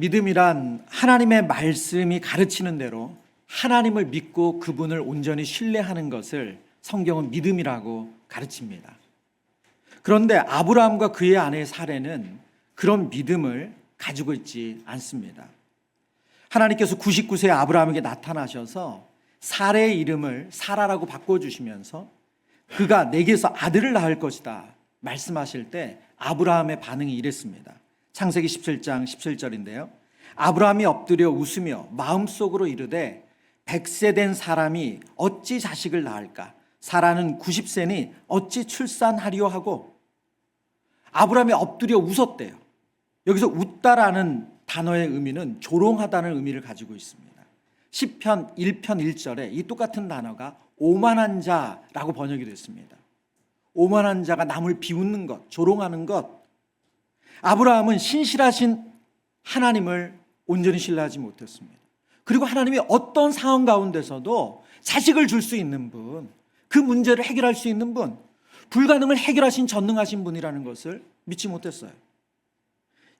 믿음이란 하나님의 말씀이 가르치는 대로 하나님을 믿고 그분을 온전히 신뢰하는 것을 성경은 믿음이라고 가르칩니다. 그런데 아브라함과 그의 아내 사레는 그런 믿음을 가지고 있지 않습니다. 하나님께서 99세 아브라함에게 나타나셔서 사레의 이름을 사라라고 바꿔주시면서 그가 내게서 아들을 낳을 것이다 말씀하실 때 아브라함의 반응이 이랬습니다. 창세기 17장 17절인데요. 아브라함이 엎드려 웃으며 마음속으로 이르되 100세 된 사람이 어찌 자식을 낳을까? 사라는 90세니 어찌 출산하리요 하고 아브라함이 엎드려 웃었대요. 여기서 웃다라는 단어의 의미는 조롱하다는 의미를 가지고 있습니다. 시편 1편 1절에 이 똑같은 단어가 오만한 자라고 번역이 됐습니다. 오만한 자가 남을 비웃는 것, 조롱하는 것. 아브라함은 신실하신 하나님을 온전히 신뢰하지 못했습니다. 그리고 하나님이 어떤 상황 가운데서도 자식을 줄 수 있는 분, 그 문제를 해결할 수 있는 분, 불가능을 해결하신 전능하신 분이라는 것을 믿지 못했어요.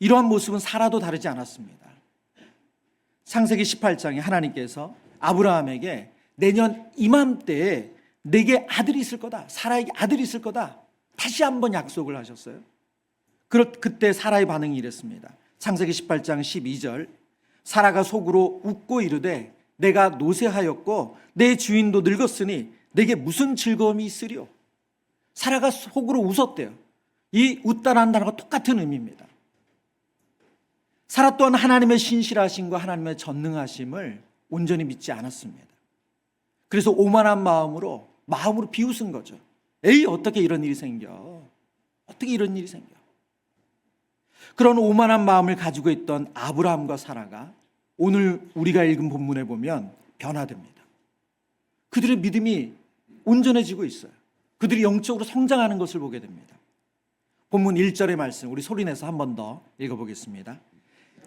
이러한 모습은 사라도 다르지 않았습니다. 창세기 18장에 하나님께서 아브라함에게 내년 이맘때에 내게 아들이 있을 거다, 사라에게 아들이 있을 거다, 다시 한번 약속을 하셨어요. 그때 사라의 반응이 이랬습니다. 창세기 18장 12절, 사라가 속으로 웃고 이르되 내가 노쇠하였고 내 주인도 늙었으니 내게 무슨 즐거움이 있으리요? 사라가 속으로 웃었대요. 이 웃다라는 단어가 똑같은 의미입니다. 사라 또한 하나님의 신실하심과 하나님의 전능하심을 온전히 믿지 않았습니다. 그래서 오만한 마음으로 비웃은 거죠. 에이, 어떻게 이런 일이 생겨? 어떻게 이런 일이 생겨? 그런 오만한 마음을 가지고 있던 아브라함과 사라가 오늘 우리가 읽은 본문에 보면 변화됩니다. 그들의 믿음이 온전해지고 있어요. 그들이 영적으로 성장하는 것을 보게 됩니다. 본문 1절의 말씀 우리 소리내서 한 번 더 읽어보겠습니다.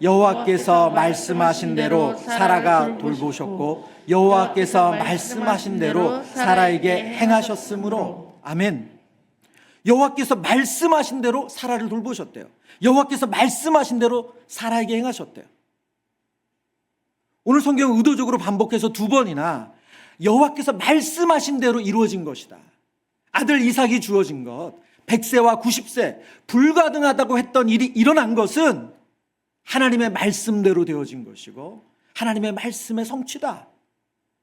여호와께서 말씀하신 대로 사라가 돌보셨고 여호와께서 말씀하신 대로 사라에게 행하셨으므로. 아멘. 여호와께서 말씀하신 대로 사라를 돌보셨대요. 여호와께서 말씀하신 대로 사라에게 행하셨대요. 오늘 성경은 의도적으로 반복해서 2번이나 여호와께서 말씀하신 대로 이루어진 것이다, 아들 이삭이 주어진 것, 100세와 90세 불가능하다고 했던 일이 일어난 것은 하나님의 말씀대로 되어진 것이고 하나님의 말씀의 성취다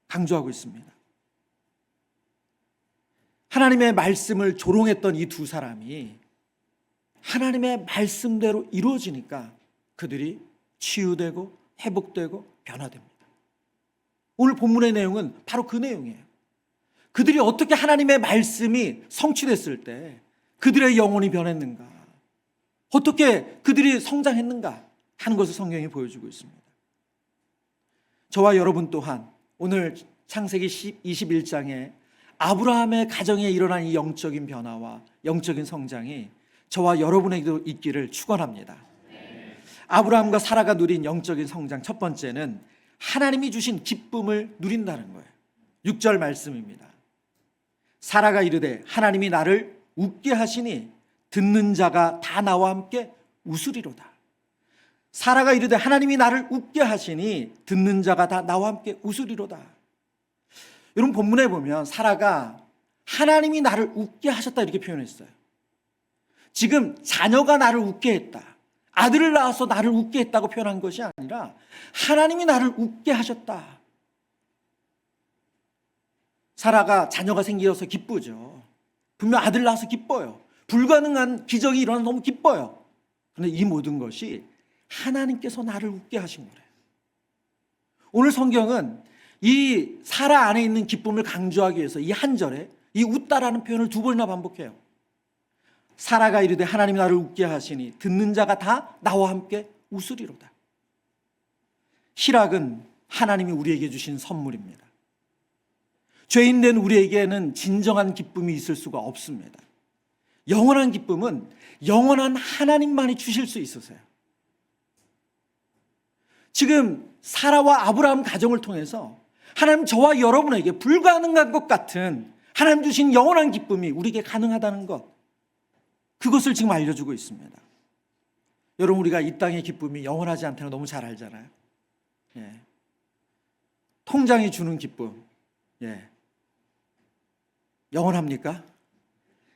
강조하고 있습니다. 하나님의 말씀을 조롱했던 이 두 사람이 하나님의 말씀대로 이루어지니까 그들이 치유되고 회복되고 변화됩니다. 오늘 본문의 내용은 바로 그 내용이에요. 그들이 어떻게 하나님의 말씀이 성취됐을 때 그들의 영혼이 변했는가, 어떻게 그들이 성장했는가 하는 것을 성경이 보여주고 있습니다. 저와 여러분 또한 오늘 창세기 21장에 아브라함의 가정에 일어난 이 영적인 변화와 영적인 성장이 저와 여러분에게도 있기를 축원합니다. 아브라함과 사라가 누린 영적인 성장, 첫 번째는 하나님이 주신 기쁨을 누린다는 거예요. 6절 말씀입니다. 사라가 이르되 하나님이 나를 웃게 하시니 듣는 자가 다 나와 함께 웃으리로다. 사라가 이르되 하나님이 나를 웃게 하시니 듣는 자가 다 나와 함께 웃으리로다. 여러분 본문에 보면 사라가 하나님이 나를 웃게 하셨다 이렇게 표현했어요. 지금 자녀가 나를 웃게 했다, 아들을 낳아서 나를 웃게 했다고 표현한 것이 아니라 하나님이 나를 웃게 하셨다. 사라가 자녀가 생겨서 기쁘죠. 분명 아들 낳아서 기뻐요. 불가능한 기적이 일어나서 너무 기뻐요. 그런데 이 모든 것이 하나님께서 나를 웃게 하신 거래요. 오늘 성경은 이 사라 안에 있는 기쁨을 강조하기 위해서 이 한 절에 이 웃다라는 표현을 2번이나 반복해요. 사라가 이르되 하나님이 나를 웃게 하시니 듣는 자가 다 나와 함께 웃으리로다. 희락은 하나님이 우리에게 주신 선물입니다. 죄인된 우리에게는 진정한 기쁨이 있을 수가 없습니다. 영원한 기쁨은 영원한 하나님만이 주실 수 있으세요. 지금 사라와 아브라함 가정을 통해서 하나님 저와 여러분에게 불가능한 것 같은 하나님 주신 영원한 기쁨이 우리에게 가능하다는 것, 그것을 지금 알려주고 있습니다. 여러분, 우리가 이 땅의 기쁨이 영원하지 않다는 거 너무 잘 알잖아요. 예. 통장이 주는 기쁨, 예. 영원합니까?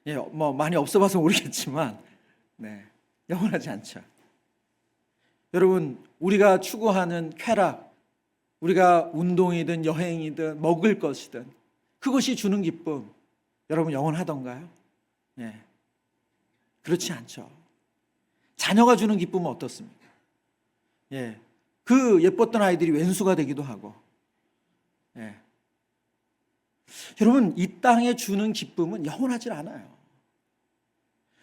예, 뭐 많이 없어봐서 모르겠지만, 네, 영원하지 않죠. 여러분, 우리가 추구하는 쾌락, 우리가 운동이든 여행이든 먹을 것이든 그것이 주는 기쁨, 여러분 영원하던가요? 예, 그렇지 않죠. 자녀가 주는 기쁨은 어떻습니까? 예, 그 예뻤던 아이들이 왼수가 되기도 하고, 예. 여러분, 이 땅에 주는 기쁨은 영원하지 않아요.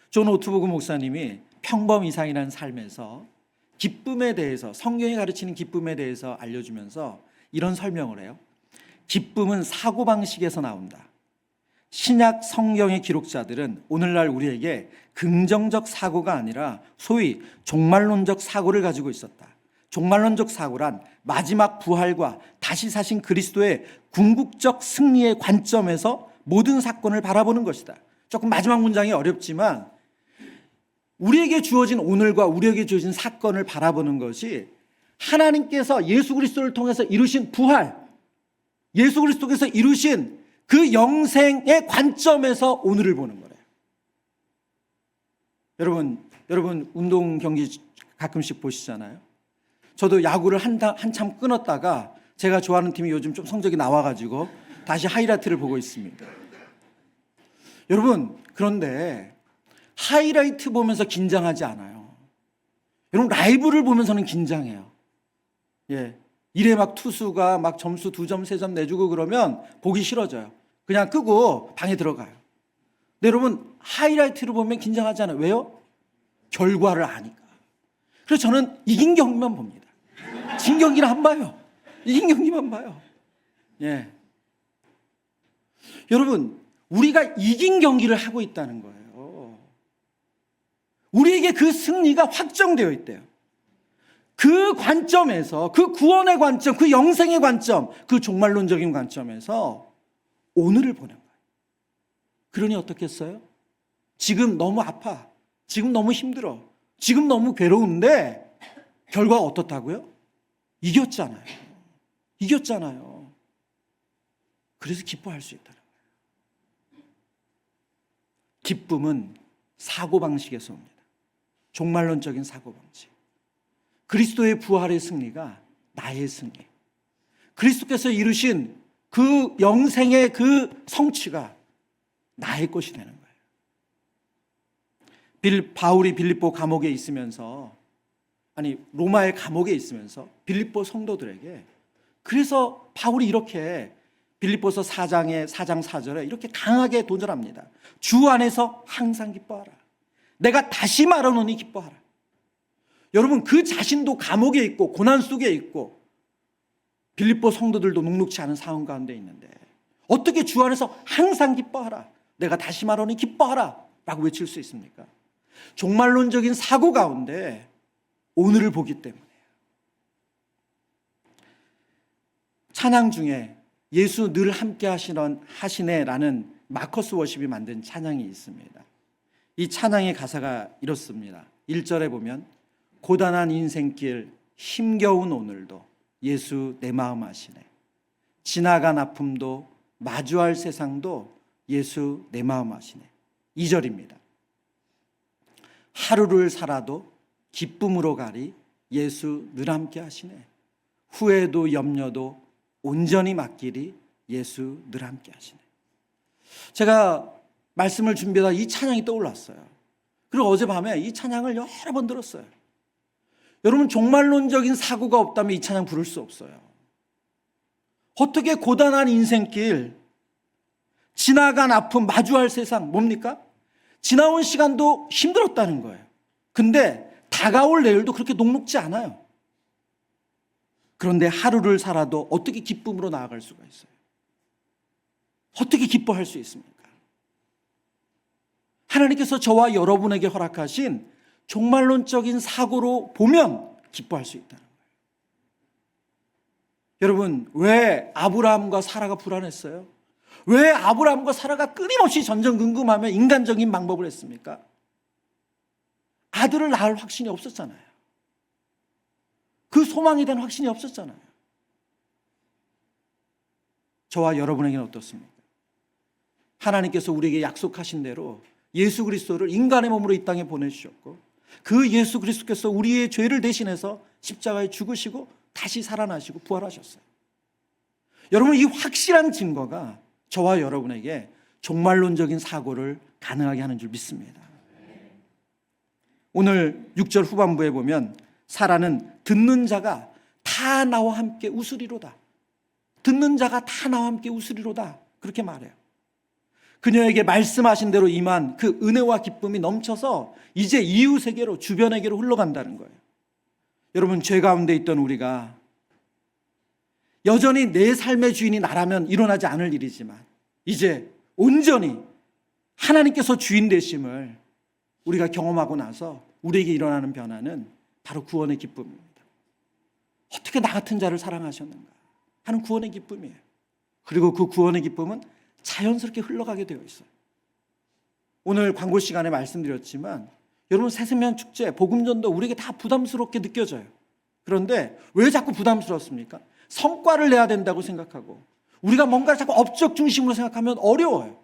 존 오트버그 목사님이 평범 이상이라는 삶에서 기쁨에 대해서, 성경이 가르치는 기쁨에 대해서 알려주면서 이런 설명을 해요. 기쁨은 사고방식에서 나온다. 신약 성경의 기록자들은 오늘날 우리에게 긍정적 사고가 아니라 소위 종말론적 사고를 가지고 있었다. 종말론적 사고란 마지막 부활과 다시 사신 그리스도의 궁극적 승리의 관점에서 모든 사건을 바라보는 것이다. 조금 마지막 문장이 어렵지만 우리에게 주어진 오늘과 우리에게 주어진 사건을 바라보는 것이 하나님께서 예수 그리스도를 통해서 이루신 부활, 예수 그리스도께서 이루신 그 영생의 관점에서 오늘을 보는 거예요. 여러분 운동 경기 가끔씩 보시잖아요. 저도 야구를 한참 끊었다가 제가 좋아하는 팀이 요즘 좀 성적이 나와가지고 다시 하이라이트를 보고 있습니다. 여러분, 그런데 하이라이트 보면서 긴장하지 않아요. 여러분, 라이브를 보면서는 긴장해요. 예. 이래 막 투수가 막 점수 2점, 3점 내주고 그러면 보기 싫어져요. 그냥 끄고 방에 들어가요. 근데 여러분, 하이라이트를 보면 긴장하지 않아요. 왜요? 결과를 아니까. 그래서 저는 이긴 경기만 봅니다. 진 경기는 안 봐요. 이긴 경기만 봐요. 예. 여러분, 우리가 이긴 경기를 하고 있다는 거예요. 우리에게 그 승리가 확정되어 있대요. 그 관점에서, 그 구원의 관점, 그 영생의 관점, 그 종말론적인 관점에서 오늘을 보는 거예요. 그러니 어떻겠어요? 지금 너무 아파. 지금 너무 힘들어. 지금 너무 괴로운데 결과가 어떻다고요? 이겼잖아요. 이겼잖아요. 그래서 기뻐할 수 있다는 거예요. 기쁨은 사고방식에서 옵니다. 종말론적인 사고방식. 그리스도의 부활의 승리가 나의 승리. 그리스도께서 이루신 그 영생의 그 성취가 나의 것이 되는 거예요. 바울이 빌립보 감옥에 있으면서, 로마의 감옥에 있으면서 빌립보 성도들에게, 그래서 바울이 이렇게 빌립보서 4장 4절에 이렇게 강하게 도전합니다. 주 안에서 항상 기뻐하라. 내가 다시 말하노니 기뻐하라. 여러분, 그 자신도 감옥에 있고 고난 속에 있고 빌립보 성도들도 녹록지 않은 상황 가운데 있는데 어떻게 주 안에서 항상 기뻐하라, 내가 다시 말하노니 기뻐하라 라고 외칠 수 있습니까? 종말론적인 사고 가운데 오늘을 보기 때문이에요. 찬양 중에 예수 늘 함께 하시네라는 마커스 워십이 만든 찬양이 있습니다. 이 찬양의 가사가 이렇습니다. 1절에 보면 고단한 인생길 힘겨운 오늘도 예수 내 마음 아시네. 지나간 아픔도 마주할 세상도 예수 내 마음 아시네. 2절입니다. 하루를 살아도 기쁨으로 가리 예수 늘 함께 하시네. 후회도 염려도 온전히 맡기리 예수 늘 함께 하시네. 제가 말씀을 준비하다 이 찬양이 떠올랐어요. 그리고 어젯밤에 이 찬양을 여러 번 들었어요. 여러분, 종말론적인 사고가 없다면 이 찬양 부를 수 없어요. 어떻게 고단한 인생길, 지나간 아픔, 마주할 세상, 뭡니까? 지나온 시간도 힘들었다는 거예요. 근데 다가올 내일도 그렇게 녹록지 않아요. 그런데 하루를 살아도 어떻게 기쁨으로 나아갈 수가 있어요? 어떻게 기뻐할 수 있습니까? 하나님께서 저와 여러분에게 허락하신 종말론적인 사고로 보면 기뻐할 수 있다는 거예요. 여러분, 왜 아브라함과 사라가 불안했어요? 왜 아브라함과 사라가 끊임없이 전전긍긍하며 인간적인 방법을 했습니까? 아들을 낳을 확신이 없었잖아요. 그 소망에 대한 확신이 없었잖아요. 저와 여러분에게는 어떻습니까? 하나님께서 우리에게 약속하신 대로 예수 그리스도를 인간의 몸으로 이 땅에 보내주셨고, 그 예수 그리스도께서 우리의 죄를 대신해서 십자가에 죽으시고 다시 살아나시고 부활하셨어요. 여러분, 이 확실한 증거가 저와 여러분에게 종말론적인 사고를 가능하게 하는 줄 믿습니다. 오늘 6절 후반부에 보면 사라는 듣는 자가 다 나와 함께 웃으리로다. 듣는 자가 다 나와 함께 웃으리로다. 그렇게 말해요. 그녀에게 말씀하신 대로 임한 그 은혜와 기쁨이 넘쳐서 이제 이웃에게로, 주변에게로 흘러간다는 거예요. 여러분, 죄 가운데 있던 우리가 여전히 내 삶의 주인이 나라면 일어나지 않을 일이지만 이제 온전히 하나님께서 주인 되심을 우리가 경험하고 나서 우리에게 일어나는 변화는 바로 구원의 기쁨입니다. 어떻게 나 같은 자를 사랑하셨는가 하는 구원의 기쁨이에요. 그리고 그 구원의 기쁨은 자연스럽게 흘러가게 되어 있어요. 오늘 광고 시간에 말씀드렸지만 여러분, 새세면 축제, 복음전도 우리에게 다 부담스럽게 느껴져요. 그런데 왜 자꾸 부담스럽습니까? 성과를 내야 된다고 생각하고 우리가 뭔가를 자꾸 업적 중심으로 생각하면 어려워요.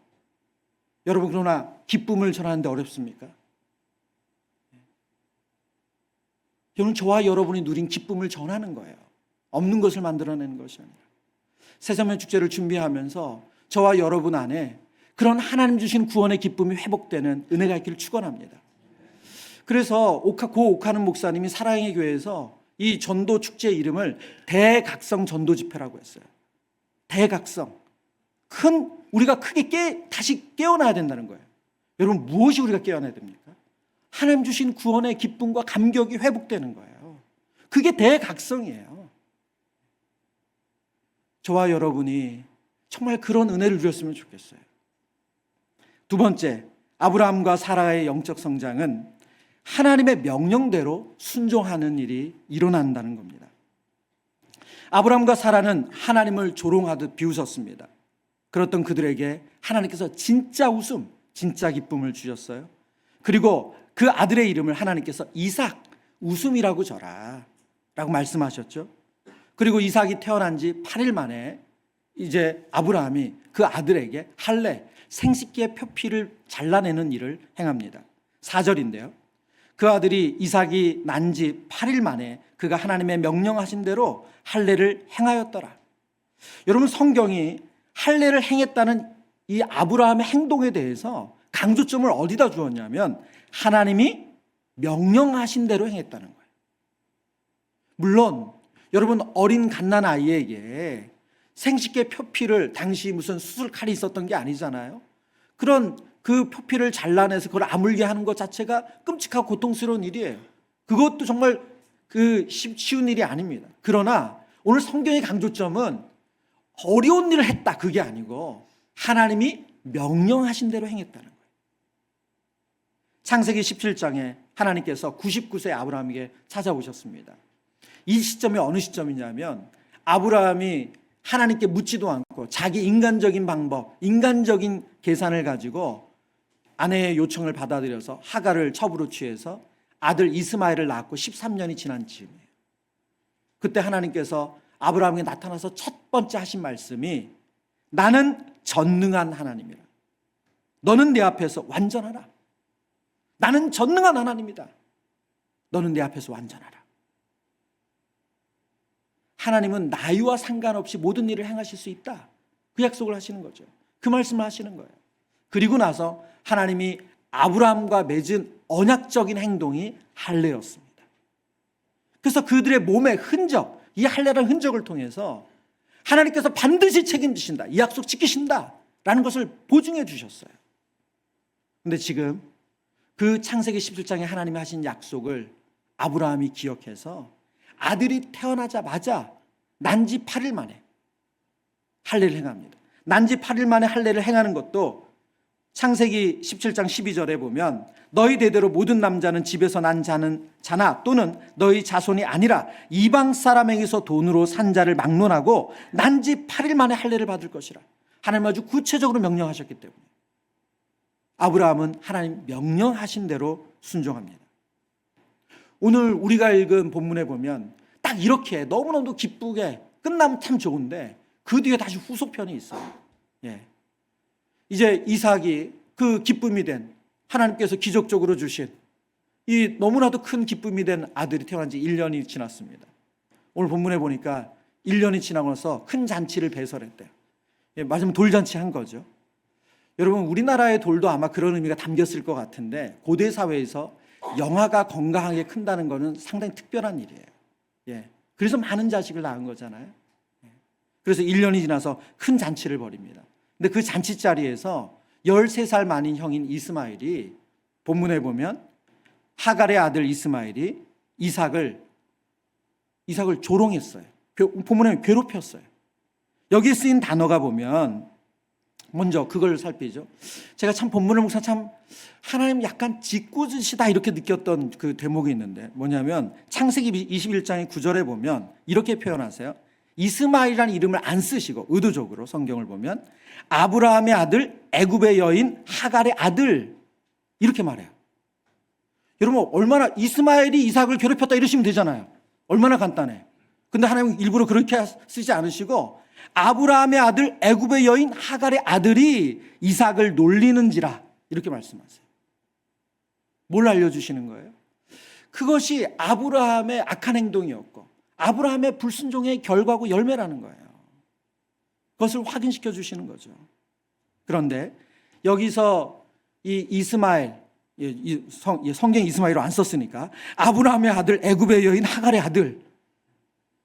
여러분, 그러나 기쁨을 전하는데 어렵습니까? 여러분, 저와 여러분이 누린 기쁨을 전하는 거예요. 없는 것을 만들어내는 것이 아니라. 새세면 축제를 준비하면서 저와 여러분 안에 그런 하나님 주신 구원의 기쁨이 회복되는 은혜가 있기를 축원합니다. 그래서 고 옥하는 목사님이 사랑의 교회에서 이 전도 축제의 이름을 대각성 전도 집회라고 했어요. 대각성. 우리가 크게 다시 깨어나야 된다는 거예요. 여러분, 무엇이 우리가 깨어나야 됩니까? 하나님 주신 구원의 기쁨과 감격이 회복되는 거예요. 그게 대각성이에요. 저와 여러분이 정말 그런 은혜를 누렸으면 좋겠어요. 두 번째, 아브라함과 사라의 영적 성장은 하나님의 명령대로 순종하는 일이 일어난다는 겁니다. 아브라함과 사라는 하나님을 조롱하듯 비웃었습니다. 그렇던 그들에게 하나님께서 진짜 웃음, 진짜 기쁨을 주셨어요. 그리고 그 아들의 이름을 하나님께서 이삭, 웃음이라고 져라 라고 말씀하셨죠. 그리고 이삭이 태어난 지 8일 만에 이제 아브라함이 그 아들에게 할례, 생식기의 표피를 잘라내는 일을 행합니다. 4절인데요. 그 아들이 이삭이 난 지 8일 만에 그가 하나님의 명령하신 대로 할례를 행하였더라. 여러분, 성경이 할례를 행했다는 이 아브라함의 행동에 대해서 강조점을 어디다 주었냐면 하나님이 명령하신 대로 행했다는 거예요. 물론 여러분, 어린 갓난아이에게 생식기 표피를, 당시 무슨 수술 칼이 있었던 게 아니잖아요. 그런 그 표피를 잘라내서 그걸 아물게 하는 것 자체가 끔찍하고 고통스러운 일이에요. 그것도 정말 쉬운 일이 아닙니다. 그러나 오늘 성경의 강조점은 어려운 일을 했다, 그게 아니고 하나님이 명령하신 대로 행했다는 거예요. 창세기 17장에 하나님께서 99세 아브라함에게 찾아오셨습니다. 이 시점이 어느 시점이냐면 아브라함이 하나님께 묻지도 않고 자기 인간적인 방법, 인간적인 계산을 가지고 아내의 요청을 받아들여서 하갈을 첩으로 취해서 아들 이스마엘을 낳았고 13년이 지난 즈음이에요. 그때 하나님께서 아브라함에게 나타나서 첫 번째 하신 말씀이 나는 전능한 하나님이라. 너는 내 앞에서 완전하라. 나는 전능한 하나님이다. 너는 내 앞에서 완전하라. 하나님은 나이와 상관없이 모든 일을 행하실 수 있다. 그 약속을 하시는 거죠. 그 말씀을 하시는 거예요. 그리고 나서 하나님이 아브라함과 맺은 언약적인 행동이 할례였습니다. 그래서 그들의 몸의 흔적, 이 할례라는 흔적을 통해서 하나님께서 반드시 책임지신다, 이 약속 지키신다라는 것을 보증해 주셨어요. 그런데 지금 그 창세기 17장에 하나님이 하신 약속을 아브라함이 기억해서 아들이 태어나자마자 난지 8일 만에 할례를 행합니다. 난지 8일 만에 할례를 행하는 것도 창세기 17장 12절에 보면 너희 대대로 모든 남자는 집에서 난 자나 또는 너희 자손이 아니라 이방 사람에게서 돈으로 산 자를 막론하고 난지 8일 만에 할례를 받을 것이라. 하나님 아주 구체적으로 명령하셨기 때문에 아브라함은 하나님 명령하신 대로 순종합니다. 오늘 우리가 읽은 본문에 보면 딱 이렇게 너무너무 기쁘게 끝나면 참 좋은데 그 뒤에 다시 후속편이 있어요. 예. 이제 이삭이 그 기쁨이 된, 하나님께서 기적적으로 주신 이 너무나도 큰 기쁨이 된 아들이 태어난 지 1년이 지났습니다. 오늘 본문에 보니까 1년이 지나고 나서 큰 잔치를 배설했대요. 예, 맞으면 돌잔치 한 거죠. 여러분, 우리나라의 돌도 아마 그런 의미가 담겼을 것 같은데 고대 사회에서 영아가 건강하게 큰다는 것은 상당히 특별한 일이에요. 예. 그래서 많은 자식을 낳은 거잖아요. 예. 그래서 1년이 지나서 큰 잔치를 벌입니다. 근데 그 잔치 자리에서 13살 만인 형인 이스마엘이, 본문에 보면 하갈의 아들 이스마엘이 이삭을 조롱했어요. 본문에 괴롭혔어요. 여기에 쓰인 단어가 보면 먼저 그걸 살피죠. 제가 참 본문을 묵상 참 하나님 약간 짓궂으시다 이렇게 느꼈던 그 대목이 있는데 뭐냐면 창세기 21장의 9절에 보면 이렇게 표현하세요. 이스마엘이라는 이름을 안 쓰시고 의도적으로 성경을 보면 아브라함의 아들 애굽의 여인 하갈의 아들 이렇게 말해요. 여러분, 얼마나 이스마엘이 이삭을 괴롭혔다 이러시면 되잖아요. 얼마나 간단해. 근데 하나님은 일부러 그렇게 쓰지 않으시고 아브라함의 아들 애굽의 여인 하갈의 아들이 이삭을 놀리는지라 이렇게 말씀하세요. 뭘 알려주시는 거예요? 그것이 아브라함의 악한 행동이었고 아브라함의 불순종의 결과고 열매라는 거예요. 그것을 확인시켜 주시는 거죠. 그런데 여기서 이 이스마엘, 성경 이스마엘로 안 썼으니까 아브라함의 아들 애굽의 여인 하갈의 아들,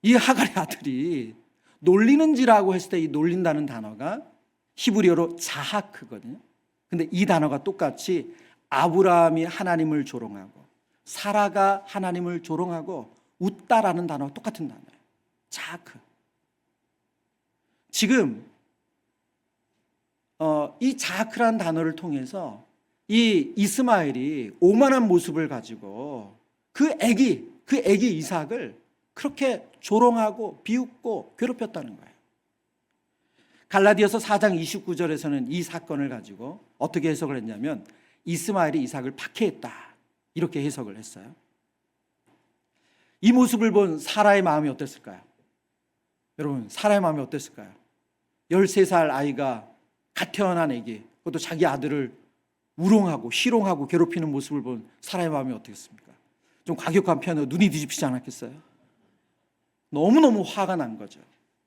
이 하갈의 아들이 놀리는지라고 했을 때 이 놀린다는 단어가 히브리어로 자하크거든요. 근데 이 단어가 똑같이 아브라함이 하나님을 조롱하고 사라가 하나님을 조롱하고 웃다라는 단어가 똑같은 단어예요. 자하크. 지금 이 자하크라는 단어를 통해서 이 이스마엘이 오만한 모습을 가지고 그 애기 이삭을 그렇게 조롱하고 비웃고 괴롭혔다는 거예요. 갈라디아서 4장 29절에서는 이 사건을 가지고 어떻게 해석을 했냐면 이스마엘이 이삭을 박해했다 이렇게 해석을 했어요. 이 모습을 본 사라의 마음이 어땠을까요? 여러분, 사라의 마음이 어땠을까요? 13살 아이가 갓 태어난 애기, 그것도 자기 아들을 우롱하고 희롱하고 괴롭히는 모습을 본 사라의 마음이 어떻겠습니까? 좀 과격한 표현으로 눈이 뒤집히지 않았겠어요? 너무너무 화가 난 거죠.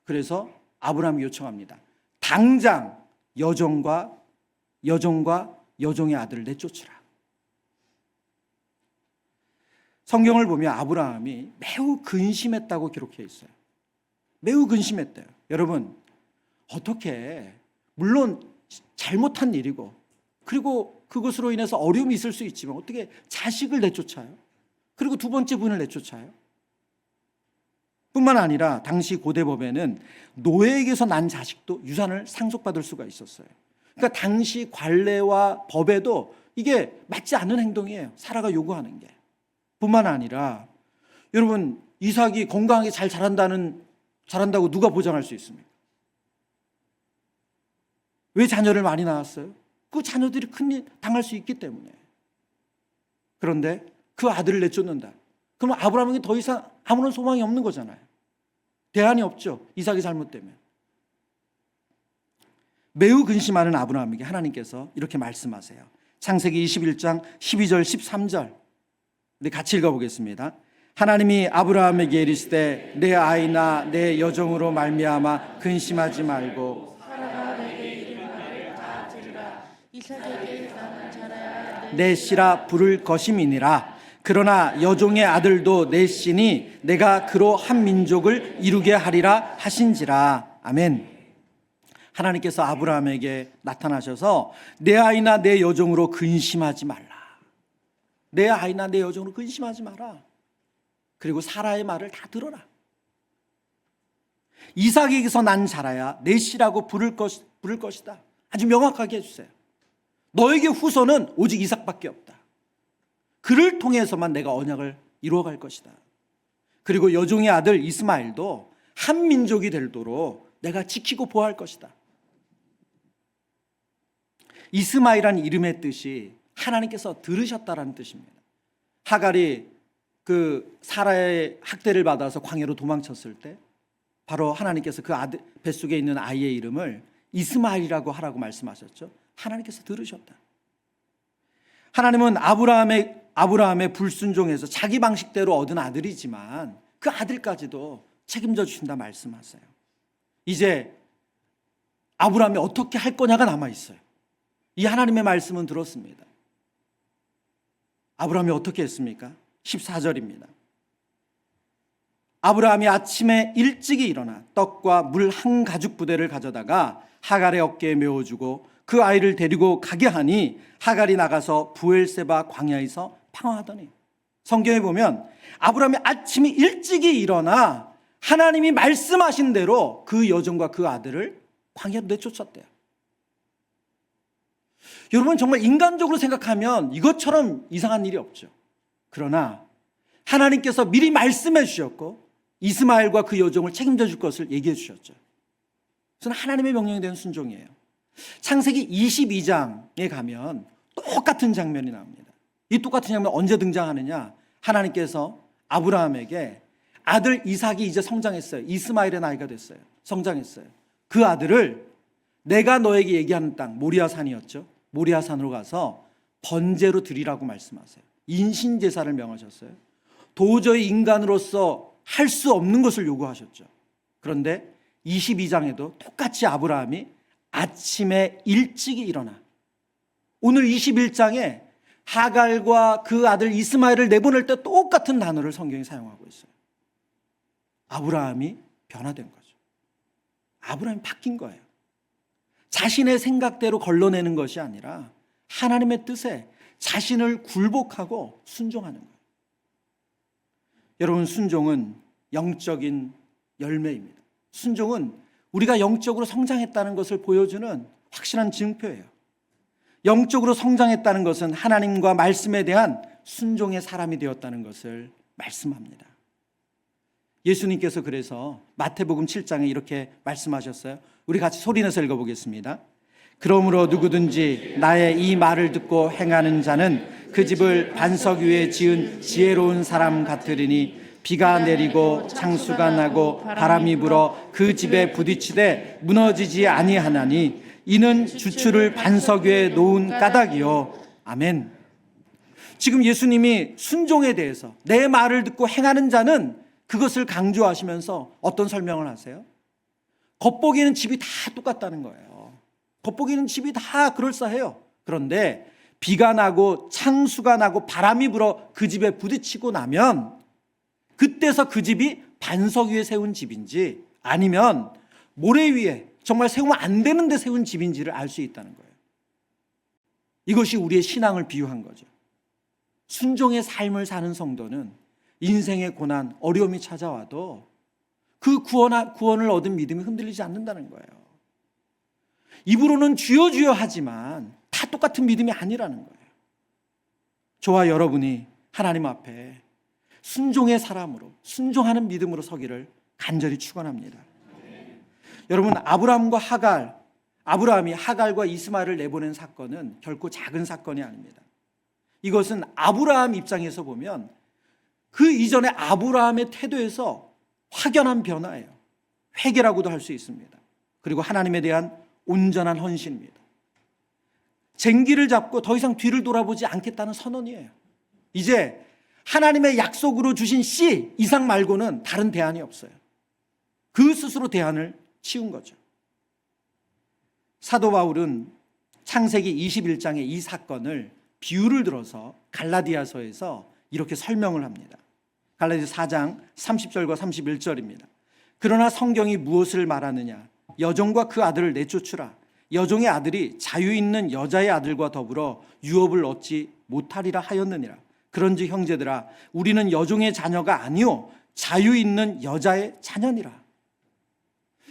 그래서 아브라함이 요청합니다. 당장 여종과 여종의 아들을 내쫓으라. 성경을 보면 아브라함이 매우 근심했다고 기록해 있어요. 매우 근심했대요. 여러분, 어떻게, 물론 잘못한 일이고 그리고 그것으로 인해서 어려움이 있을 수 있지만 어떻게 자식을 내쫓아요? 그리고 두 번째 분을 내쫓아요? 뿐만 아니라 당시 고대법에는 노예에게서 난 자식도 유산을 상속받을 수가 있었어요. 그러니까 당시 관례와 법에도 이게 맞지 않는 행동이에요. 사라가 요구하는 게. 뿐만 아니라 여러분, 이삭이 건강하게 잘 자란다고 누가 보장할 수 있습니까? 왜 자녀를 많이 낳았어요? 그 자녀들이 큰일 당할 수 있기 때문에. 그런데 그 아들을 내쫓는다. 그러면 아브라함에게 더 이상 아무런 소망이 없는 거잖아요. 대안이 없죠. 이삭이 잘못되면. 매우 근심하는 아브라함에게 하나님께서 이렇게 말씀하세요. 창세기 21장 12절 13절. 우리 같이 읽어보겠습니다. 하나님이 아브라함에게 이르시되 내 아이나 내 여종으로 말미암아 근심하지 말고 내 씨라 부를 것임이니라. 그러나 여종의 아들도 내 씨니 내가 그로 한 민족을 이루게 하리라 하신지라. 아멘. 하나님께서 아브라함에게 나타나셔서 내 아이나 내 여종으로 근심하지 말라. 내 아이나 내 여종으로 근심하지 마라. 그리고 사라의 말을 다 들어라. 이삭에게서 난 자라야 내 씨라고 부를 것이다. 아주 명확하게 해주세요. 너에게 후손은 오직 이삭밖에 없다. 그를 통해서만 내가 언약을 이루어갈 것이다. 그리고 여종의 아들 이스마엘도 한 민족이 되도록 내가 지키고 보호할 것이다. 이스마엘이라는 이름의 뜻이 하나님께서 들으셨다라는 뜻입니다. 하갈이 그 사라의 학대를 받아서 광야로 도망쳤을 때 바로 하나님께서 그 아들 뱃속에 있는 아이의 이름을 이스마엘이라고 하라고 말씀하셨죠. 하나님께서 들으셨다. 하나님은 아브라함의 불순종에서 자기 방식대로 얻은 아들이지만 그 아들까지도 책임져 주신다 말씀하세요. 이제 아브라함이 어떻게 할 거냐가 남아 있어요. 이 하나님의 말씀은 들었습니다. 아브라함이 어떻게 했습니까? 14절입니다. 아브라함이 아침에 일찍이 일어나 떡과 물 한 가죽 부대를 가져다가 하갈의 어깨에 메어주고 그 아이를 데리고 가게 하니 하갈이 나가서 부엘세바 광야에서 방황하더니, 성경에 보면 아브라함이 아침에 일찍이 일어나 하나님이 말씀하신 대로 그 여종과 그 아들을 광야로 내쫓았대요. 여러분, 정말 인간적으로 생각하면 이것처럼 이상한 일이 없죠. 그러나 하나님께서 미리 말씀해 주셨고 이스마엘과 그 여종을 책임져 줄 것을 얘기해 주셨죠. 그것은 하나님의 명령에 대한 순종이에요. 창세기 22장에 가면 똑같은 장면이 나옵니다. 이 똑같은 장면 언제 등장하느냐? 하나님께서 아브라함에게 아들 이삭이 이제 성장했어요. 이스마엘의 나이가 됐어요. 성장했어요. 그 아들을 내가 너에게 얘기하는 땅, 모리아산이었죠. 모리아산으로 가서 번제로 드리라고 말씀하세요. 인신제사를 명하셨어요. 도저히 인간으로서 할 수 없는 것을 요구하셨죠. 그런데 22장에도 똑같이 아브라함이 아침에 일찍이 일어나, 오늘 21장에 하갈과 그 아들 이스마엘을 내보낼 때 똑같은 단어를 성경이 사용하고 있어요. 아브라함이 변화된 거죠. 아브라함이 바뀐 거예요. 자신의 생각대로 걸러내는 것이 아니라 하나님의 뜻에 자신을 굴복하고 순종하는 거예요. 여러분, 순종은 영적인 열매입니다. 순종은 우리가 영적으로 성장했다는 것을 보여주는 확실한 증표예요. 영적으로 성장했다는 것은 하나님과 말씀에 대한 순종의 사람이 되었다는 것을 말씀합니다. 예수님께서 그래서 마태복음 7장에 이렇게 말씀하셨어요. 우리 같이 소리내서 읽어보겠습니다. 그러므로 누구든지 나의 이 말을 듣고 행하는 자는 그 집을 반석 위에 지은 지혜로운 사람 같으리니 비가 내리고 창수가 나고 바람이 불어 그 집에 부딪히되 무너지지 아니하나니 이는 주추를 반석 위에 놓은 까닭이요. 아멘. 지금 예수님이 순종에 대해서 내 말을 듣고 행하는 자는 그것을 강조하시면서 어떤 설명을 하세요? 겉보기에는 집이 다 똑같다는 거예요. 겉보기에는 집이 다 그럴싸해요. 그런데 비가 나고 창수가 나고 바람이 불어 그 집에 부딪히고 나면 그때서 그 집이 반석 위에 세운 집인지 아니면 모래 위에 정말 세우면 안 되는데 세운 집인지를 알 수 있다는 거예요. 이것이 우리의 신앙을 비유한 거죠. 순종의 삶을 사는 성도는 인생의 고난, 어려움이 찾아와도 그 구원을 얻은 믿음이 흔들리지 않는다는 거예요. 입으로는 주여 주여 하지만 다 똑같은 믿음이 아니라는 거예요. 저와 여러분이 하나님 앞에 순종의 사람으로, 순종하는 믿음으로 서기를 간절히 축원합니다. 여러분, 아브라함이 하갈과 이스마엘을 내보낸 사건은 결코 작은 사건이 아닙니다. 이것은 아브라함 입장에서 보면 그 이전에 아브라함의 태도에서 확연한 변화예요. 회개라고도 할 수 있습니다. 그리고 하나님에 대한 온전한 헌신입니다. 쟁기를 잡고 더 이상 뒤를 돌아보지 않겠다는 선언이에요. 이제 하나님의 약속으로 주신 씨 이상 말고는 다른 대안이 없어요. 그 스스로 대안을 치운 거죠. 사도 바울은 창세기 21장의 이 사건을 비유를 들어서 갈라디아서에서 이렇게 설명을 합니다. 갈라디아서 4장 30절과 31절입니다. 그러나 성경이 무엇을 말하느냐? 여종과 그 아들을 내쫓으라. 여종의 아들이 자유 있는 여자의 아들과 더불어 유업을 얻지 못하리라 하였느니라. 그런즉 형제들아, 우리는 여종의 자녀가 아니요 자유 있는 여자의 자녀니라.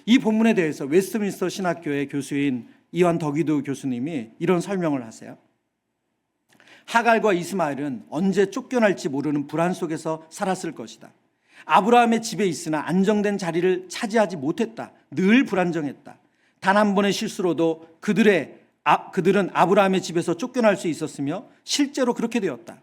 이 본문에 대해서 웨스트민스터 신학교의 교수인 이완 덕이도 교수님이 이런 설명을 하세요. 하갈과 이스마엘은 언제 쫓겨날지 모르는 불안 속에서 살았을 것이다. 아브라함의 집에 있으나 안정된 자리를 차지하지 못했다. 늘 불안정했다. 단 한 번의 실수로도 그들은 아브라함의 집에서 쫓겨날 수 있었으며 실제로 그렇게 되었다.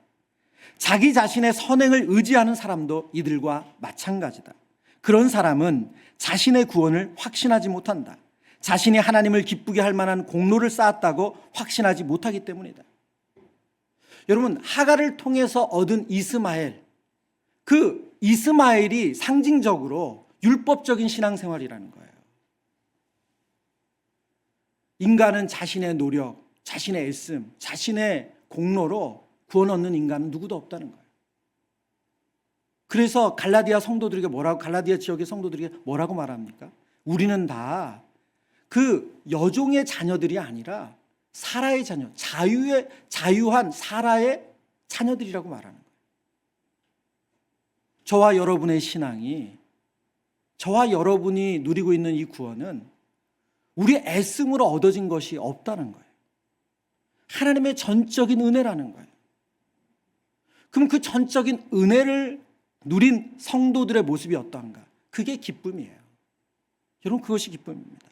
자기 자신의 선행을 의지하는 사람도 이들과 마찬가지다. 그런 사람은 자신의 구원을 확신하지 못한다. 자신이 하나님을 기쁘게 할 만한 공로를 쌓았다고 확신하지 못하기 때문이다. 여러분, 하갈을 통해서 얻은 이스마엘, 그 이스마엘이 상징적으로 율법적인 신앙생활이라는 거예요. 인간은 자신의 노력, 자신의 애씀, 자신의 공로로 구원 얻는 인간은 누구도 없다는 거예요. 그래서 갈라디아 지역의 성도들에게 뭐라고 말합니까? 우리는 다 그 여종의 자녀들이 아니라 사라의 자녀, 자유한 사라의 자녀들이라고 말하는 거예요. 저와 여러분의 신앙이, 저와 여러분이 누리고 있는 이 구원은 우리 애씀으로 얻어진 것이 없다는 거예요. 하나님의 전적인 은혜라는 거예요. 그럼 그 전적인 은혜를 누린 성도들의 모습이 어떠한가? 그게 기쁨이에요. 여러분, 그것이 기쁨입니다.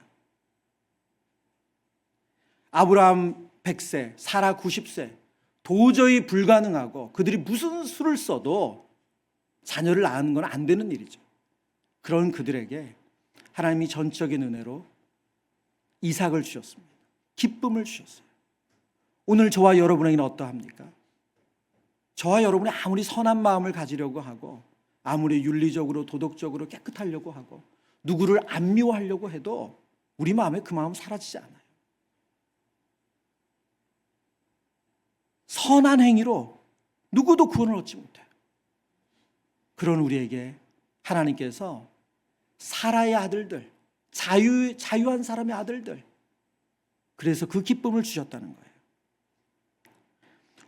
아브라함 100세, 사라 90세, 도저히 불가능하고 그들이 무슨 수를 써도 자녀를 낳는 건 안 되는 일이죠. 그런 그들에게 하나님이 전적인 은혜로 이삭을 주셨습니다. 기쁨을 주셨어요. 오늘 저와 여러분에게는 어떠합니까? 저와 여러분이 아무리 선한 마음을 가지려고 하고, 아무리 윤리적으로 도덕적으로 깨끗하려고 하고, 누구를 안 미워하려고 해도 우리 마음에 그 마음 사라지지 않아요. 선한 행위로 누구도 구원을 얻지 못해요. 그런 우리에게 하나님께서 사라의 아들들, 자유한 사람의 아들들, 그래서 그 기쁨을 주셨다는 거예요.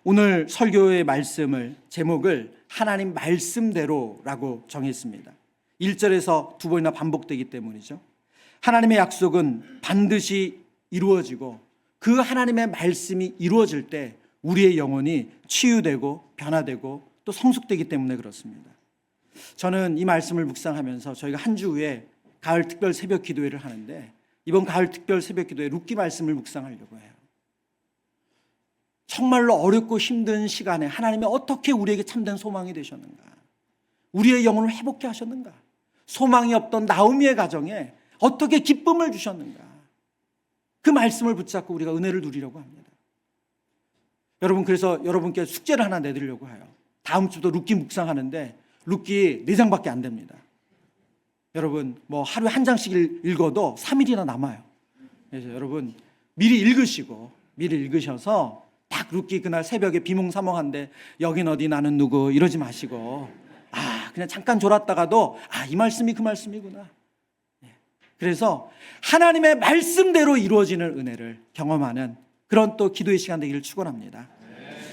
오늘 설교의 말씀을, 제목을 하나님 말씀대로라고 정했습니다. 1절에서 두 번이나 반복되기 때문이죠. 하나님의 약속은 반드시 이루어지고, 그 하나님의 말씀이 이루어질 때 우리의 영혼이 치유되고 변화되고 또 성숙되기 때문에 그렇습니다. 저는 이 말씀을 묵상하면서 저희가 한 주 후에 가을 특별 새벽 기도회를 하는데, 이번 가을 특별 새벽 기도회 룻기 말씀을 묵상하려고 해요. 정말로 어렵고 힘든 시간에 하나님이 어떻게 우리에게 참된 소망이 되셨는가, 우리의 영혼을 회복케 하셨는가, 소망이 없던 나오미의 가정에 어떻게 기쁨을 주셨는가, 그 말씀을 붙잡고 우리가 은혜를 누리려고 합니다. 여러분, 그래서 여러분께 숙제를 하나 내드리려고 해요. 다음 주도 룻기 묵상하는데 룻기 4장밖에 안 됩니다. 여러분, 뭐 하루에 한 장씩 읽어도 3일이나 남아요. 그래서 여러분 미리 읽으셔서 딱 룻기 그날 새벽에 비몽사몽한데 여긴 어디 나는 누구 이러지 마시고, 그냥 잠깐 졸았다가도 이 말씀이 그 말씀이구나. 그래서 하나님의 말씀대로 이루어지는 은혜를 경험하는 그런 또 기도의 시간 되기를 축원합니다.